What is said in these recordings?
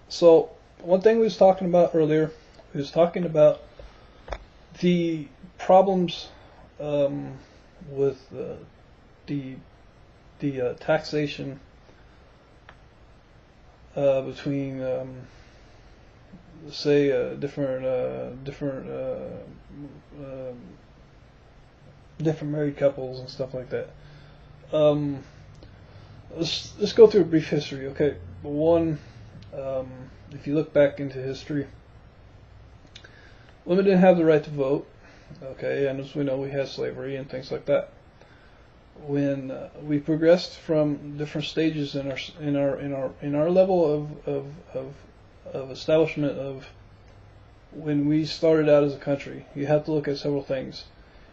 So one thing we was talking about earlier, we was talking about the problems with the taxation between say different married couples and stuff like that. Um, let's go through a brief history. Okay, one, if you look back into history, women didn't have the right to vote. Okay, and as we know, we had slavery and things like that. When we progressed from different stages in our level of establishment of when we started out as a country, you have to look at several things.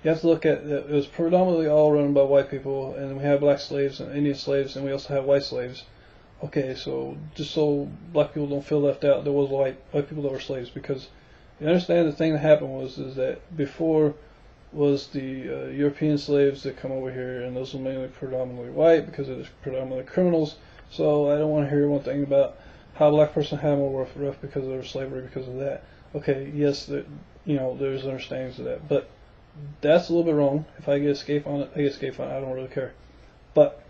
You have to look at it was predominantly all run by white people, and we have black slaves and Indian slaves, and we also have white slaves. Okay, so just so black people don't feel left out, there was white people that were slaves, because you understand the thing that happened is that before was the European slaves that come over here, and those were mainly predominantly white because it was predominantly criminals. So I don't want to hear one thing about how a black person had more rough because of their slavery because of that. Okay, yes, there's understandings of that, but that's a little bit wrong. If I get escape on it, I get escape on it. I don't really care. But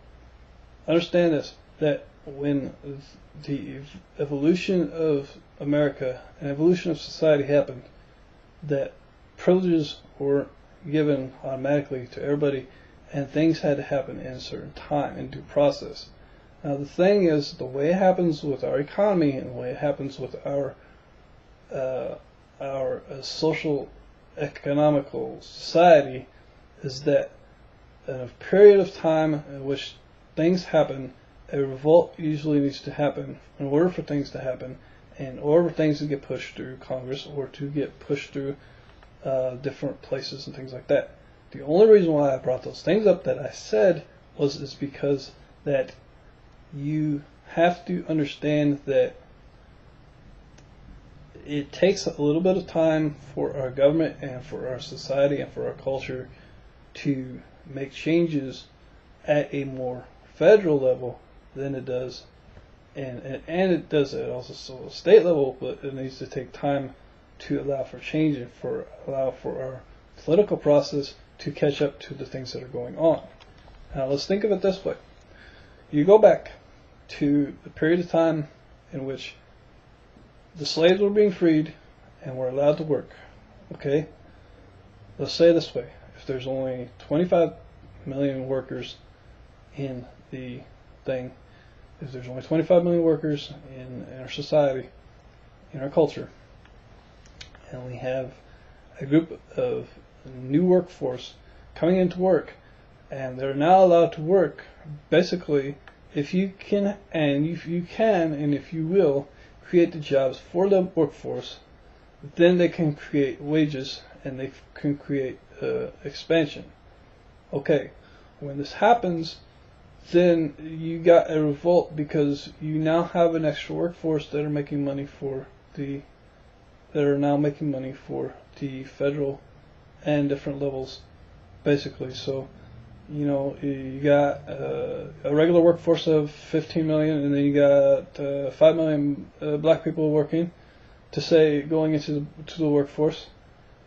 understand this, that when the evolution of America and evolution of society happened, that privileges were given automatically to everybody, and things had to happen in a certain time and due process. Now the thing is, the way it happens with our economy and the way it happens with our social economical society is that in a period of time in which things happen, a revolt usually needs to happen in order for things to happen, in order for things to get pushed through Congress or to get pushed through different places and things like that. The only reason why I brought those things up that I said is because that you have to understand that it takes a little bit of time for our government and for our society and for our culture to make changes at a more federal level than it does, and it does it also so state level, but it needs to take time to allow for change and allow for our political process to catch up to the things that are going on. Now let's think of it this way. You go back to the period of time in which the slaves were being freed and were allowed to work. Okay? Let's say it this way. If there's only 25 million workers in the thing, if there's only 25 million workers in our society, in our culture, and we have a group of new workforce coming into work, and they're now allowed to work, basically, if you can and if you will create the jobs for the workforce, then they can create wages and they can create expansion. Okay, when this happens, then you got a revolt because you now have an extra workforce that are making money for the federal and different levels, basically. So, you got a regular workforce of 15 million, and then you got 5 million black people working, going into the workforce.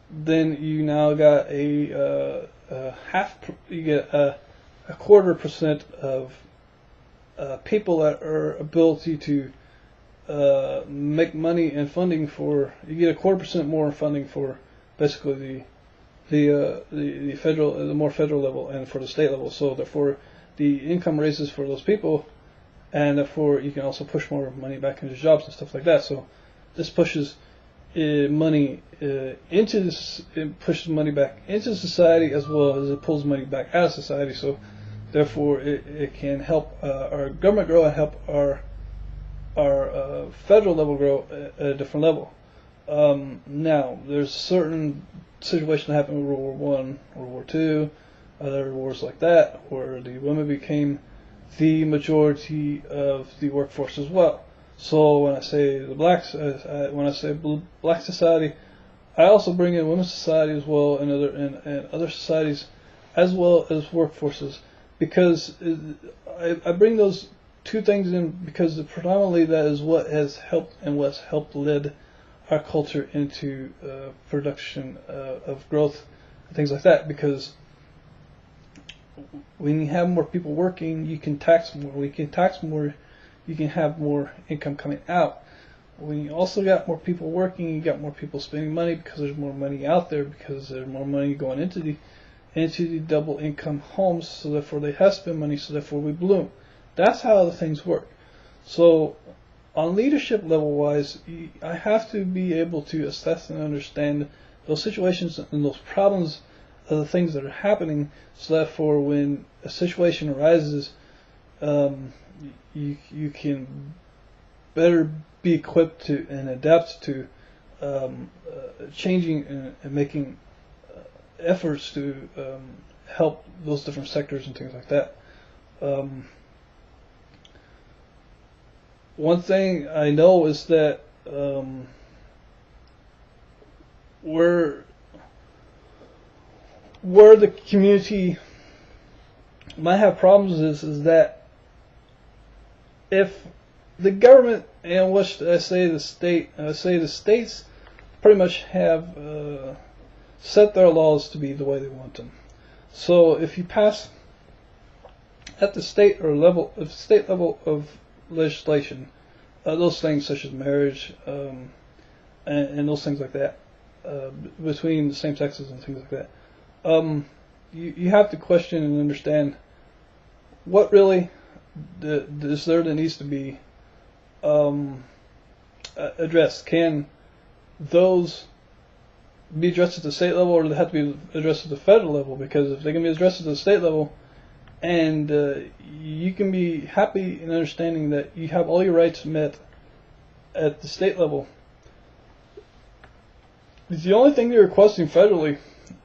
Then you now got a 0.25% of people that are ability to make money and funding for. You get a 0.25% more funding for basically the federal, the more federal level, and for the state level. So therefore, the income raises for those people, and therefore you can also push more money back into jobs and stuff like that. So this pushes money into this, it pushes money back into society as well as it pulls money back out of society. So therefore, it can help our government grow and help our federal level grow at a different level. Now, there's certain situations that happened in World War One, World War Two, other wars like that, where the women became the majority of the workforce as well. So when I say the blacks, when I say black society, I also bring in women's society as well, and other societies, as well as workforces, because I bring those two things in, because predominantly that is what has helped and what's helped lead our culture into production of growth and things like that. Because when you have more people working, you can tax more. When you can tax more, you can have more income coming out. When you also got more people working, you got more people spending money because there's more money out there, because there's more money going into the double income homes, so therefore they have to spend money, so therefore we bloom. That's how the things work. So on leadership level wise, I have to be able to assess and understand those situations and those problems of the things that are happening, so that for when a situation arises, you can better be equipped to and adapt to changing and making efforts to help those different sectors and things like that. One thing I know is that where the community might have problems is that if the government, and what I say the states pretty much have set their laws to be the way they want them. So if you pass at the state level of legislation, those things such as marriage and those things like that, between the same sexes and things like that, you have to question and understand what really is there that needs to be addressed. Can those be addressed at the state level, or do they have to be addressed at the federal level? Because if they can be addressed at the state level, and you can be happy in understanding that you have all your rights met at the state level, the only thing you're requesting federally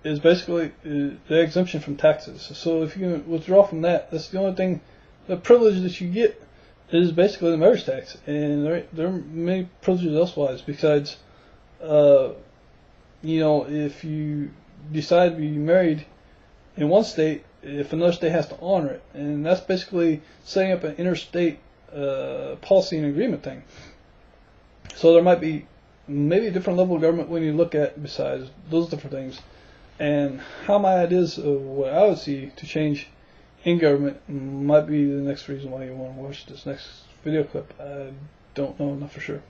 is basically the exemption from taxes. So if you can withdraw from that, that's the only thing, the privilege that you get is basically the marriage tax. And there are many privileges elsewise besides, if you decide to be married in one state, if another state has to honor it. And that's basically setting up an interstate policy and agreement thing. So there might be maybe a different level of government when you look at besides those different things. And how my ideas of what I would see to change in government might be the next reason why you want to watch this next video clip. I don't know enough for sure.